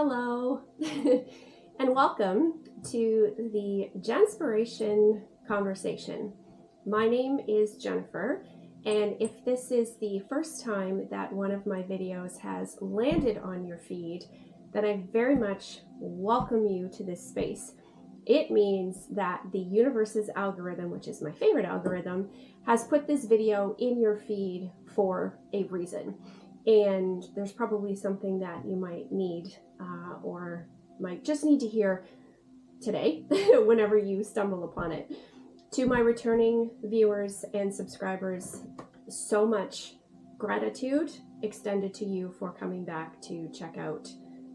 Hello, and welcome to the Jenspiration Conversation. My name is Jennifer, and if this is the first time that one of my videos has landed on your feed, then I very much welcome you to this space. It means that the universe's algorithm, which is my favorite algorithm, has put this video in your feed for a reason. And there's probably something that you might need or might just need to hear today whenever you stumble upon it. To my returning viewers and subscribers, so much gratitude extended to you for coming back to check out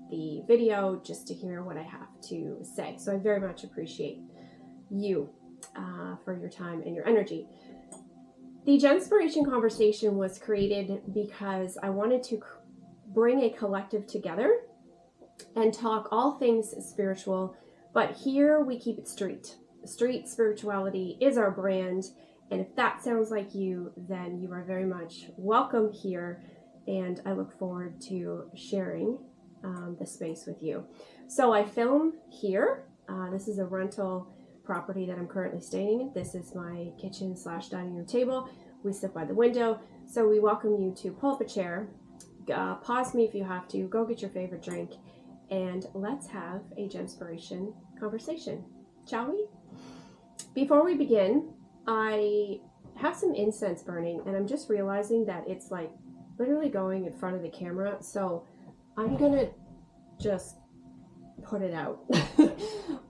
the video just to hear what I have to say. So I very much appreciate you for your time and your energy. The Jenspiration Conversation was created because I wanted to bring a collective together and talk all things spiritual, but here we keep it street. Street spirituality is our brand, and if that sounds like you, then you are very much welcome here, and I look forward to sharing the space with you. So I film here. This is a rental property that I'm currently staying in. This is my kitchen / dining room table. We sit by the window, so we welcome you to pull up a chair, pause me if you have to, go get your favorite drink, and let's have a Jenspiration conversation, shall we? Before we begin, I have some incense burning, and I'm just realizing that it's like literally going in front of the camera, so I'm gonna just put it out.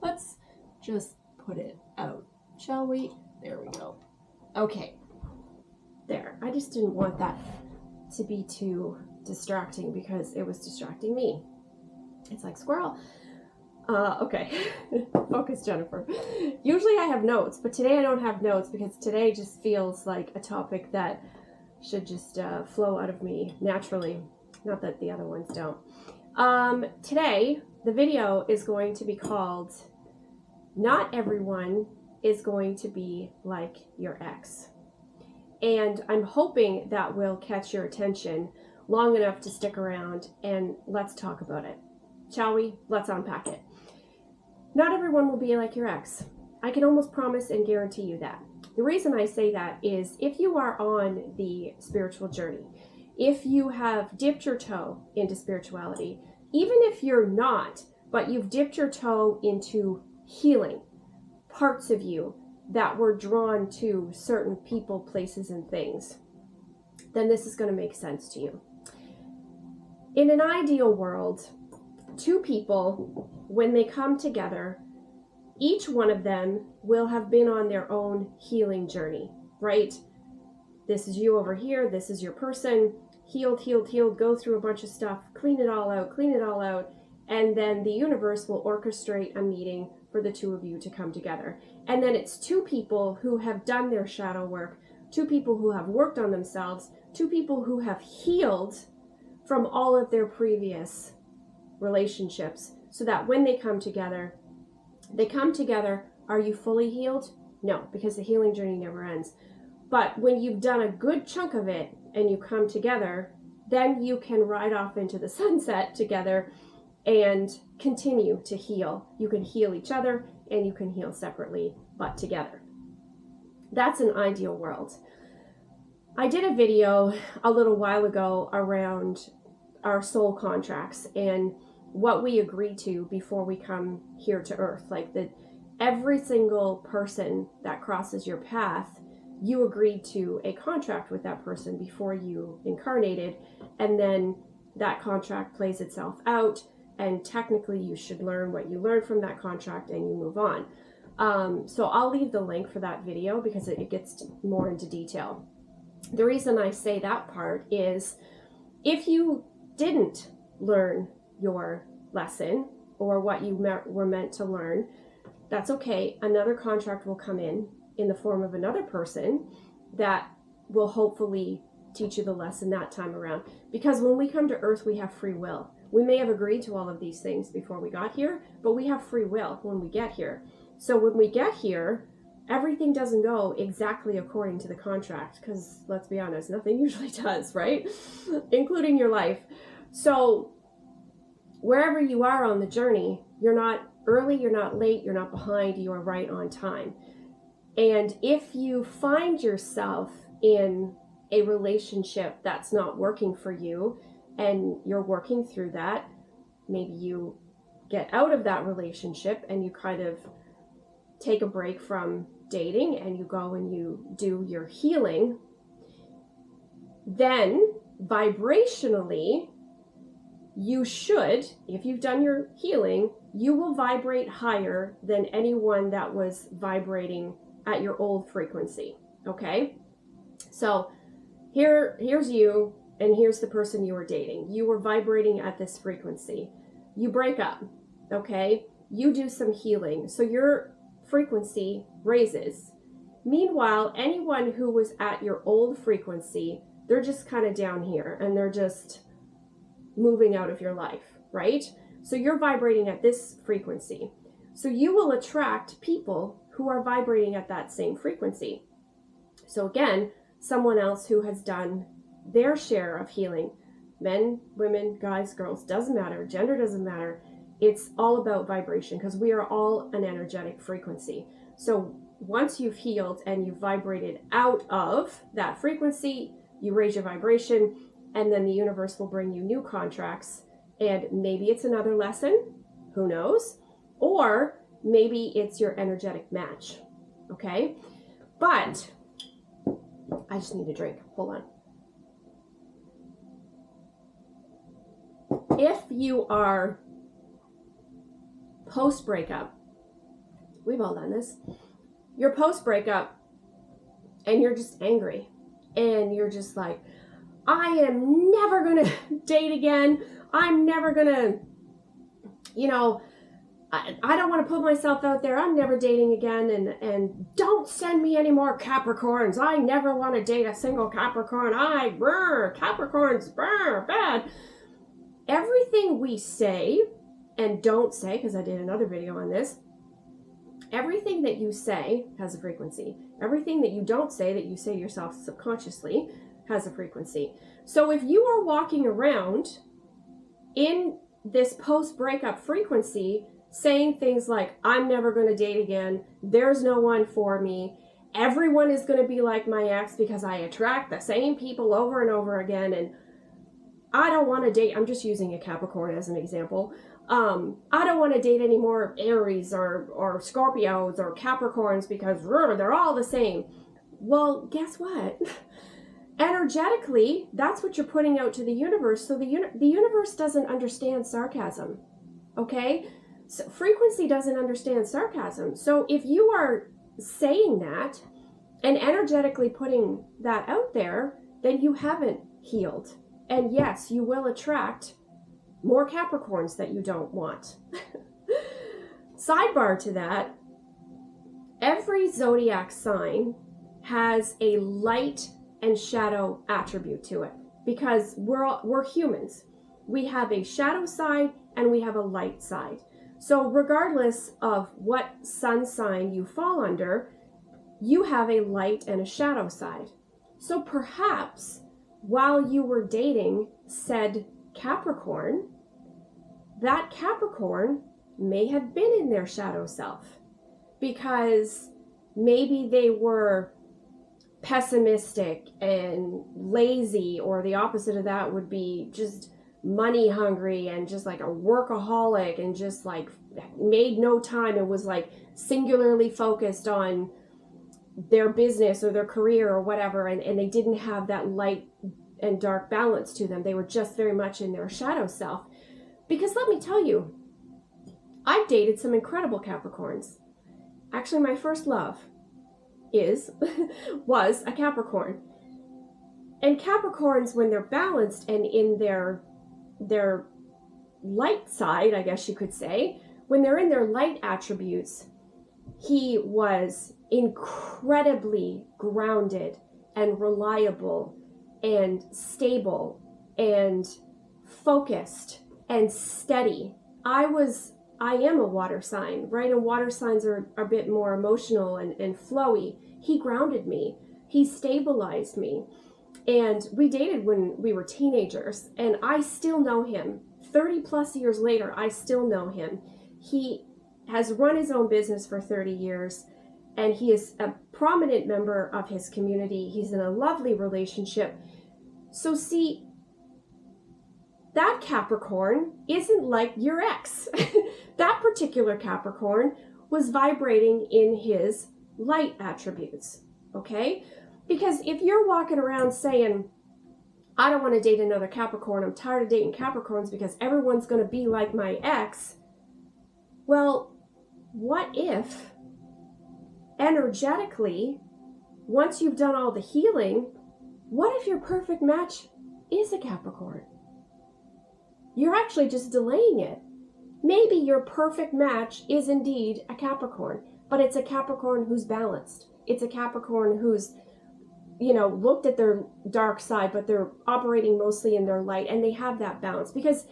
Let's just put it out, shall we? There we go. Okay, there. I just didn't want that to be too distracting because it was distracting me. It's like squirrel. Okay, focus, Jennifer. Usually I have notes, but today I don't have notes because today just feels like a topic that should just flow out of me naturally. Not that the other ones don't. Today, the video is going to be called Not Everyone is Going to Be Like Your Ex. And I'm hoping that will catch your attention long enough to stick around and let's talk about it. Shall we? Let's unpack it. Not everyone will be like your ex. I can almost promise and guarantee you that. The reason I say that is if you are on the spiritual journey, if you have dipped your toe into spirituality, even if you're not, but you've dipped your toe into healing parts of you that were drawn to certain people, places, and things, then this is going to make sense to you. In an ideal world, two people, when they come together, each one of them will have been on their own healing journey, right? This is you over here, this is your person, healed, go through a bunch of stuff, clean it all out, and then the universe will orchestrate a meeting for the two of you to come together. And then it's two people who have done their shadow work, two people who have worked on themselves, two people who have healed from all of their previous relationships, so that when they come together, are you fully healed? No, because the healing journey never ends. But when you've done a good chunk of it and you come together, then you can ride off into the sunset together and continue to heal. You can heal each other and you can heal separately, but together. That's an ideal world. I did a video a little while ago around our soul contracts and what we agree to before we come here to earth. Like that every single person that crosses your path, you agreed to a contract with that person before you incarnated, and then that contract plays itself out, and technically you should learn what you learned from that contract and you move on. So I'll leave the link for that video because it gets more into detail. The reason I say that part is if you didn't learn your lesson or what you were meant to learn, that's okay. Another contract will come in the form of another person that will hopefully teach you the lesson that time around. Because when we come to earth, we have free will. We may have agreed to all of these things before we got here, but we have free will when we get here. So when we get here, everything doesn't go exactly according to the contract, because let's be honest, nothing usually does, right? Including your life. So wherever you are on the journey, you're not early, you're not late, you're not behind, you are right on time. And if you find yourself in a relationship that's not working for you and you're working through that, maybe you get out of that relationship and you kind of take a break from dating and you go and you do your healing, then vibrationally, you should, if you've done your healing, you will vibrate higher than anyone that was vibrating at your old frequency, okay? So here's you, and here's the person you were dating. You were vibrating at this frequency. You break up, okay? You do some healing, so your frequency raises. Meanwhile, anyone who was at your old frequency, they're just kind of down here, and they're just moving out of your life, right? So you're vibrating at this frequency. So you will attract people who are vibrating at that same frequency. So again, someone else who has done their share of healing. Men, women, guys, girls, doesn't matter. Gender doesn't matter. It's all about vibration because we are all an energetic frequency. So once you've healed and you've vibrated out of that frequency, you raise your vibration, and then the universe will bring you new contracts. And maybe it's another lesson, who knows? Or maybe it's your energetic match, okay? But I just need a drink. Hold on. If you are post-breakup, we've all done this, you're post-breakup and you're just angry and you're just like, I am never going to date again. I'm never going to, I don't want to put myself out there. I'm never dating again. And don't send me any more Capricorns. I never want to date a single Capricorn. Capricorns, bad. Everything we say and don't say, because I did another video on this, everything that you say has a frequency. Everything that you don't say, that you say yourself subconsciously, has a frequency. So if you are walking around in this post-breakup frequency saying things like, I'm never going to date again, there's no one for me, everyone is going to be like my ex because I attract the same people over and over again, and I don't want to date, I'm just using a Capricorn as an example, I don't want to date any more Aries or Scorpios or Capricorns because they're all the same. Well, guess what? Energetically, that's what you're putting out to the universe. So the universe doesn't understand sarcasm, okay? So frequency doesn't understand sarcasm. So if you are saying that and energetically putting that out there, then you haven't healed. And yes, you will attract more Capricorns that you don't want. Sidebar to that, every zodiac sign has a light and shadow attribute to it because we're humans. We have a shadow side and we have a light side. So regardless of what sun sign you fall under, you have a light and a shadow side. So perhaps while you were dating said Capricorn, that Capricorn may have been in their shadow self because maybe they were pessimistic and lazy, or the opposite of that would be just money hungry and just like a workaholic and just like made no time and was like singularly focused on their business or their career or whatever, and they didn't have that light and dark balance to them. They were just very much in their shadow self. Because let me tell you, I've dated some incredible Capricorns. Actually, my first love was a Capricorn. And Capricorns, when they're balanced and in their light side, I guess you could say, when they're in their light attributes, he was incredibly grounded and reliable and stable and focused and steady. I am a water sign, right? And water signs are a bit more emotional and flowy. He grounded me. He stabilized me. And we dated when we were teenagers, and I still know him 30 plus years later, I still know him. He has run his own business for 30 years, and he is a prominent member of his community. He's in a lovely relationship. So see, that Capricorn isn't like your ex. That particular Capricorn was vibrating in his light attributes, okay? Because if you're walking around saying, I don't want to date another Capricorn, I'm tired of dating Capricorns because everyone's going to be like my ex, well, what if energetically, once you've done all the healing, what if your perfect match is a Capricorn? You're actually just delaying it. Maybe your perfect match is indeed a Capricorn, but it's a Capricorn who's balanced. It's a Capricorn who's, looked at their dark side, but they're operating mostly in their light, and they have that balance. Because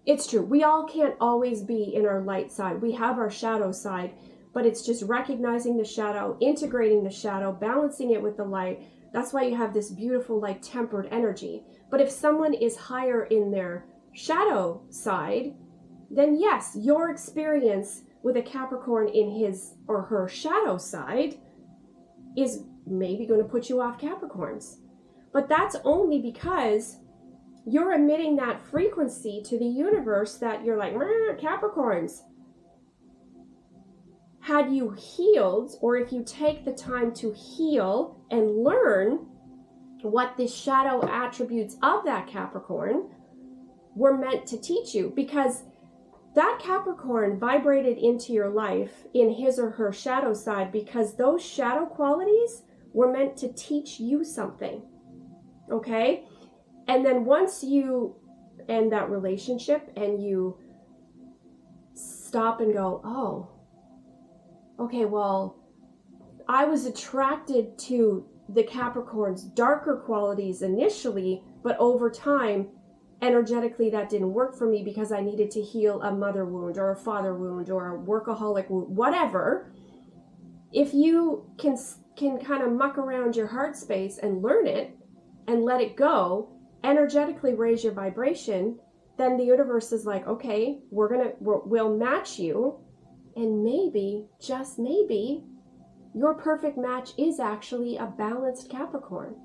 it's true, we all can't always be in our light side. We have our shadow side, but it's just recognizing the shadow, integrating the shadow, balancing it with the light. That's why you have this beautiful, like, tempered energy. But if someone is higher in their shadow side, then yes, your experience with a Capricorn in his or her shadow side is maybe going to put you off Capricorns. But that's only because you're emitting that frequency to the universe that you're like, Capricorns. Had you healed, or if you take the time to heal and learn what the shadow attributes of that Capricorn were meant to teach you, because that Capricorn vibrated into your life in his or her shadow side because those shadow qualities were meant to teach you something, okay? And then once you end that relationship and you stop and go, oh, okay, well, I was attracted to the Capricorn's darker qualities initially, but over time, energetically, that didn't work for me because I needed to heal a mother wound or a father wound or a workaholic wound, whatever. If you can kind of muck around your heart space and learn it and let it go, energetically raise your vibration, then the universe is like, okay, we'll match you, and maybe, just maybe, your perfect match is actually a balanced Capricorn.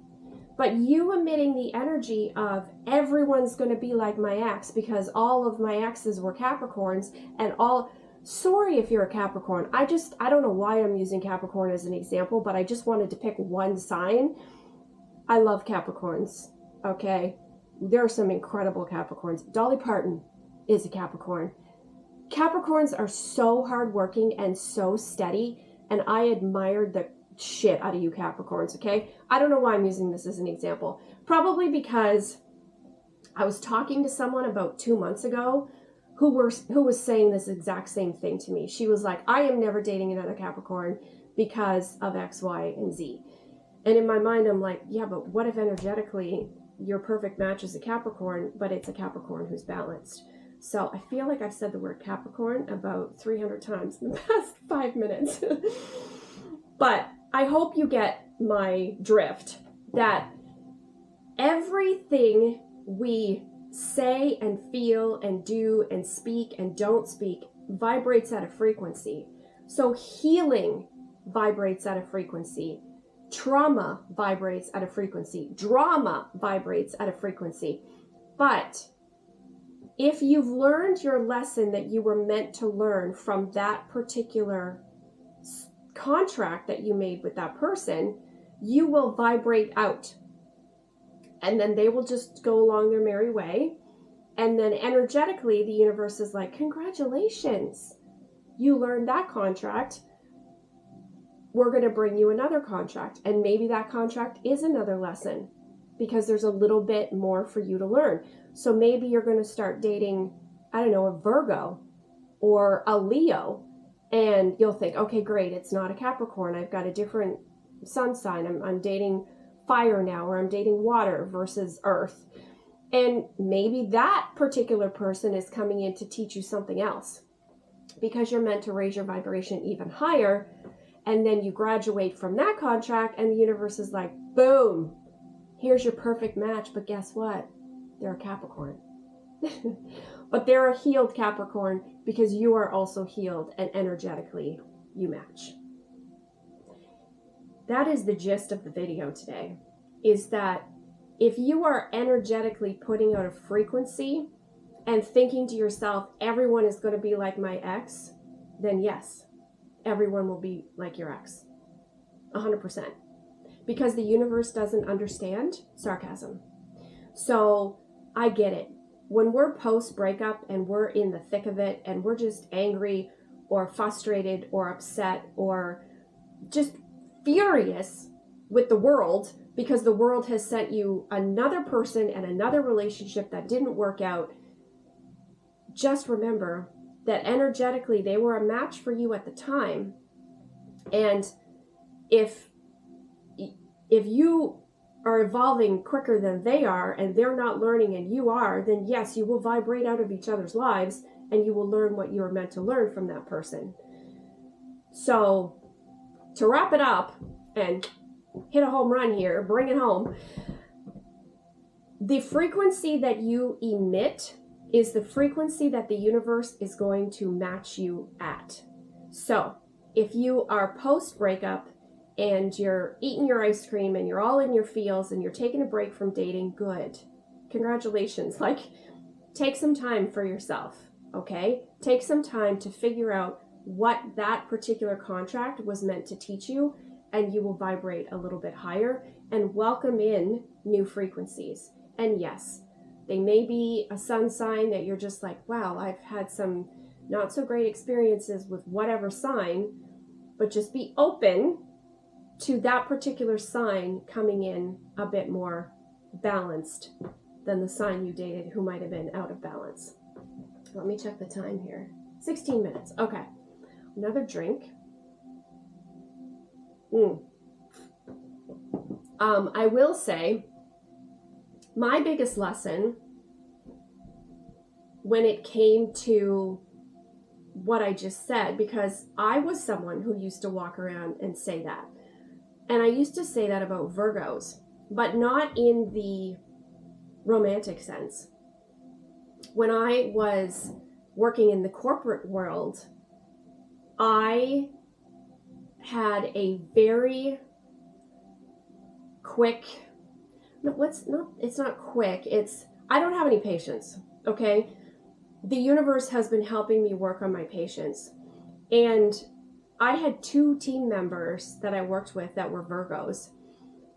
But you emitting the energy of everyone's going to be like my ex because all of my exes were Capricorns and all, sorry if you're a Capricorn. I don't know why I'm using Capricorn as an example, but I just wanted to pick one sign. I love Capricorns, okay? There are some incredible Capricorns. Dolly Parton is a Capricorn. Capricorns are so hardworking and so steady, and I admired the shit out of you Capricorns, okay? I don't know why I'm using this as an example. Probably because I was talking to someone about 2 months ago who was saying this exact same thing to me. She was like, I am never dating another Capricorn because of X, Y, and Z. And in my mind, I'm like, yeah, but what if energetically your perfect match is a Capricorn, but it's a Capricorn who's balanced? So I feel like I've said the word Capricorn about 300 times in the past 5 minutes. But I hope you get my drift, that everything we say and feel and do and speak and don't speak vibrates at a frequency. So healing vibrates at a frequency. Trauma vibrates at a frequency. Drama vibrates at a frequency. But if you've learned your lesson that you were meant to learn from that particular contract that you made with that person, you will vibrate out. And then they will just go along their merry way. And then energetically, the universe is like, congratulations, you learned that contract. We're going to bring you another contract. And maybe that contract is another lesson because there's a little bit more for you to learn. So maybe you're going to start dating, I don't know, a Virgo or a Leo. And you'll think, okay, great, it's not a Capricorn. I've got a different sun sign. I'm dating fire now, or I'm dating water versus earth. And maybe that particular person is coming in to teach you something else because you're meant to raise your vibration even higher. And then you graduate from that contract and the universe is like, boom, here's your perfect match. But guess what? They're a Capricorn. but they're a healed Capricorn because you are also healed, and energetically you match. That is the gist of the video today, is that if you are energetically putting out a frequency and thinking to yourself, everyone is going to be like my ex, then yes, everyone will be like your ex. 100%. Because the universe doesn't understand sarcasm. So I get it. When we're post-breakup and we're in the thick of it and we're just angry or frustrated or upset or just furious with the world because the world has sent you another person and another relationship that didn't work out, just remember that energetically they were a match for you at the time. And if you are evolving quicker than they are and they're not learning and you are, then yes, you will vibrate out of each other's lives and you will learn what you are meant to learn from that person. So to wrap it up and hit a home run here, bring it home, the frequency that you emit is the frequency that the universe is going to match you at. So if you are post-breakup and you're eating your ice cream and you're all in your feels and you're taking a break from dating, good. Congratulations. Like, take some time for yourself, okay? Take some time to figure out what that particular contract was meant to teach you, and you will vibrate a little bit higher and welcome in new frequencies. And yes, they may be a sun sign that you're just like, wow, I've had some not so great experiences with whatever sign, but just be open to that particular sign coming in a bit more balanced than the sign you dated who might have been out of balance. Let me check the time here. 16 minutes. Okay. Another drink. I will say my biggest lesson when it came to what I just said, because I was someone who used to walk around and say that. And I used to say that about Virgos, but not in the romantic sense. When I was working in the corporate world, I had a very quick, it's not quick, I don't have any patience, okay? The universe has been helping me work on my patience. And I had 2 team members that I worked with that were Virgos.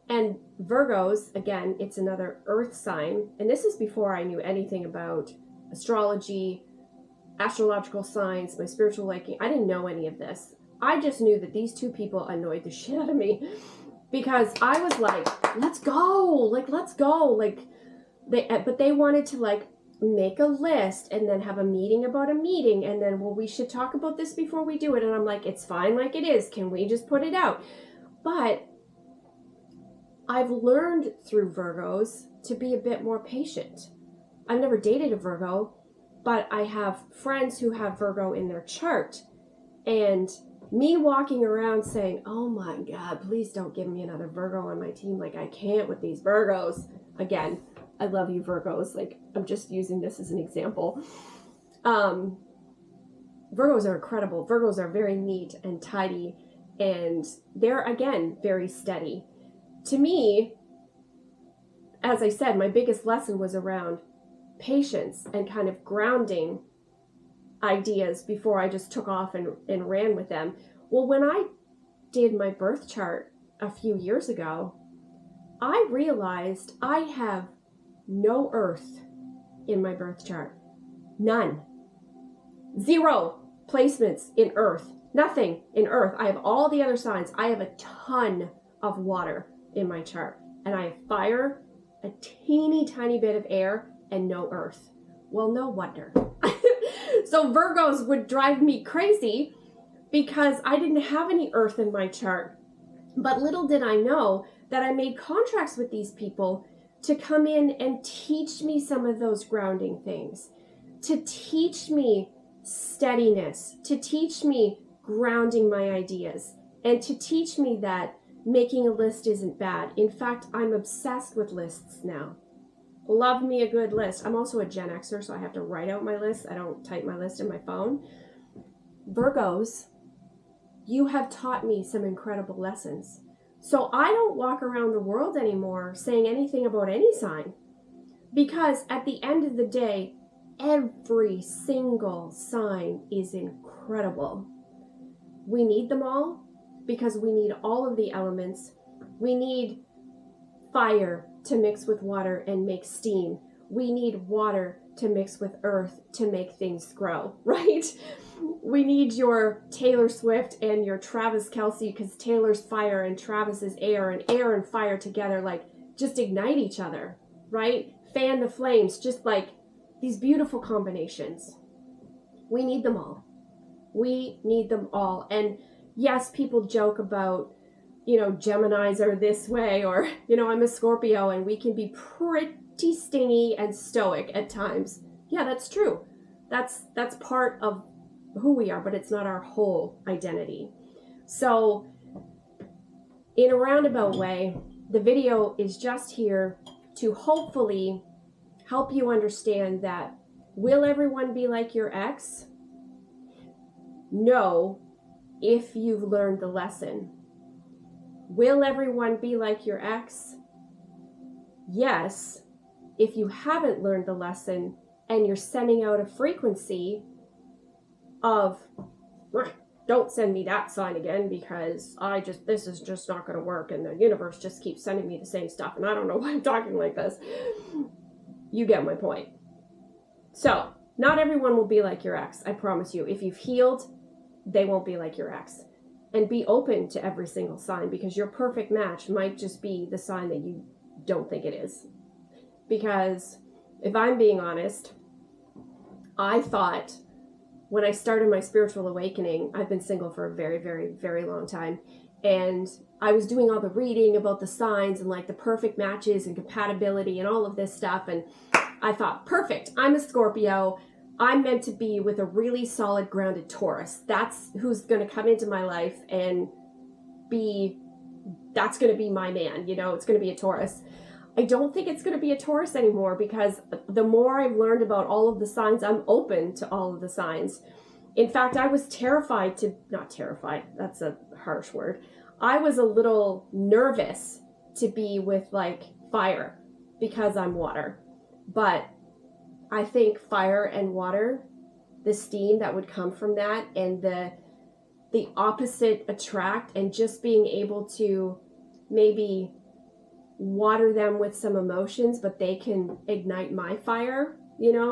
And Virgos, again, it's another earth sign. And this is before I knew anything about astrology, astrological signs, my spiritual liking. I didn't know any of this. I just knew that these 2 people annoyed the shit out of me because I was like, let's go. But they wanted to make a list and then have a meeting about a meeting, and then, well, we should talk about this before we do it. And I'm like, it's fine like it is. Can we just put it out? But I've learned through Virgos to be a bit more patient. I've never dated a Virgo, but I have friends who have Virgo in their chart. And me walking around saying, oh my God, please don't give me another Virgo on my team. Like, I can't with these Virgos. Again, I love you, Virgos. I'm just using this as an example. Virgos are incredible. Virgos are very neat and tidy, and they're, again, very steady. To me, as I said, my biggest lesson was around patience and kind of grounding ideas before I just took off and ran with them. Well, when I did my birth chart a few years ago, I realized I have no earth in my birth chart. None. 0 placements in earth. Nothing in earth. I have all the other signs. I have a ton of water in my chart. And I have fire, a teeny tiny bit of air, and no earth. Well, no wonder. So Virgos would drive me crazy because I didn't have any earth in my chart. But little did I know that I made contracts with these people to come in and teach me some of those grounding things, to teach me steadiness, to teach me grounding my ideas, and to teach me that making a list isn't bad. In fact, I'm obsessed with lists now. Love me a good list. I'm also a Gen Xer, so I have to write out my list. I don't type my list in my phone. Virgos, you have taught me some incredible lessons. So I don't walk around the world anymore saying anything about any sign, because at the end of the day, every single sign is incredible. We need them all because we need all of the elements. We need fire to mix with water and make steam. We need water to mix with earth to make things grow, right? We need your Taylor Swift and your Travis Kelce, because Taylor's fire and Travis is air, and air and fire together, like, just ignite each other, right? Fan the flames, just like these beautiful combinations. We need them all. We need them all. And yes, people joke about, Geminis are this way, or, I'm a Scorpio and we can be pretty stingy and stoic at times. Yeah, that's true. That's part of who we are, but it's not our whole identity. So in a roundabout way, the video is just here to hopefully help you understand that, will everyone be like your ex? No, if you've learned the lesson. Will everyone be like your ex? Yes, if you haven't learned the lesson and you're sending out a frequency of, don't send me that sign again, because this is just not going to work, and the universe just keeps sending me the same stuff, and I don't know why I'm talking like this. You get my point. So, not everyone will be like your ex, I promise you. If you've healed, they won't be like your ex. And be open to every single sign, because your perfect match might just be the sign that you don't think it is. Because if I'm being honest, I thought when I started my spiritual awakening, I've been single for a very, very, very long time. And I was doing all the reading about the signs and like the perfect matches and compatibility and all of this stuff. And I thought, perfect, I'm a Scorpio. I'm meant to be with a really solid, grounded Taurus. That's who's going to come into my life and that's going to be my man. It's going to be a Taurus. I don't think it's going to be a Taurus anymore, because the more I've learned about all of the signs, I'm open to all of the signs. In fact, I was not terrified, that's a harsh word. I was a little nervous to be with like fire, because I'm water. But I think fire and water, the steam that would come from that, and the opposite attract, and just being able to maybe water them with some emotions, but they can ignite my fire,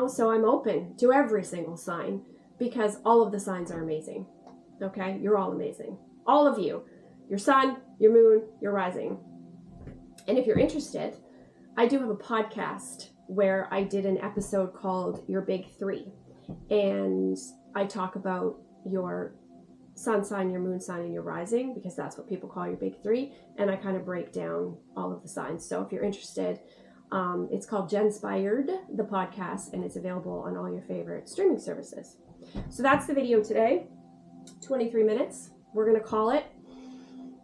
so I'm open to every single sign, because all of the signs are amazing. Okay? You're all amazing. All of you. Your sun, your moon, your rising. And if you're interested, I do have a podcast where I did an episode called Your Big Three. And I talk about your sun sign, your moon sign, and your rising, because that's what people call your big three. And I kind of break down all of the signs. So if you're interested, it's called Jenspire'd The Podcast, and it's available on all your favorite streaming services. So that's the video today. 23 minutes. We're going to call it.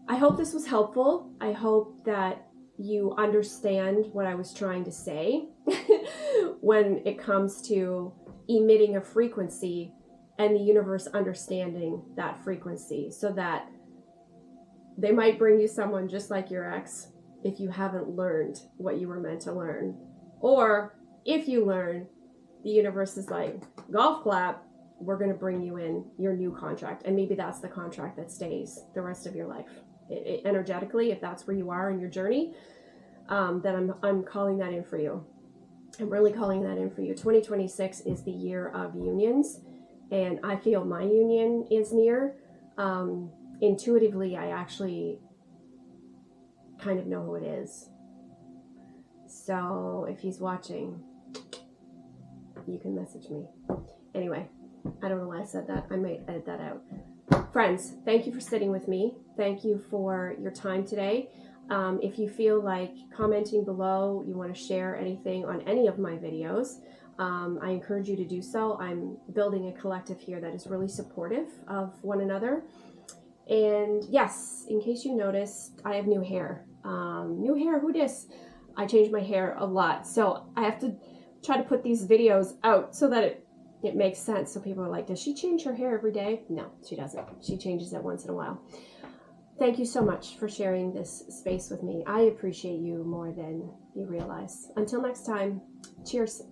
I hope this was helpful. I hope that you understand what I was trying to say when it comes to emitting a frequency and the universe understanding that frequency, so that they might bring you someone just like your ex if you haven't learned what you were meant to learn. Or if you learn, the universe is like, golf clap, we're going to bring you in your new contract. And maybe that's the contract that stays the rest of your life. Energetically, if that's where you are in your journey, then I'm calling that in for you. I'm really calling that in for you. 2026 is the year of unions, and I feel my union is near. Intuitively, I actually kind of know who it is. So if he's watching, you can message me. Anyway, I don't know why I said that. I might edit that out. Friends, thank you for sitting with me. Thank you for your time today. If you feel like commenting below, you want to share anything on any of my videos, I encourage you to do so. I'm building a collective here that is really supportive of one another. And yes, in case you noticed, I have new hair. New hair, who dis? I change my hair a lot. So I have to try to put these videos out so that it makes sense. So people are like, does she change her hair every day? No, she doesn't. She changes it once in a while. Thank you so much for sharing this space with me. I appreciate you more than you realize. Until next time, cheers.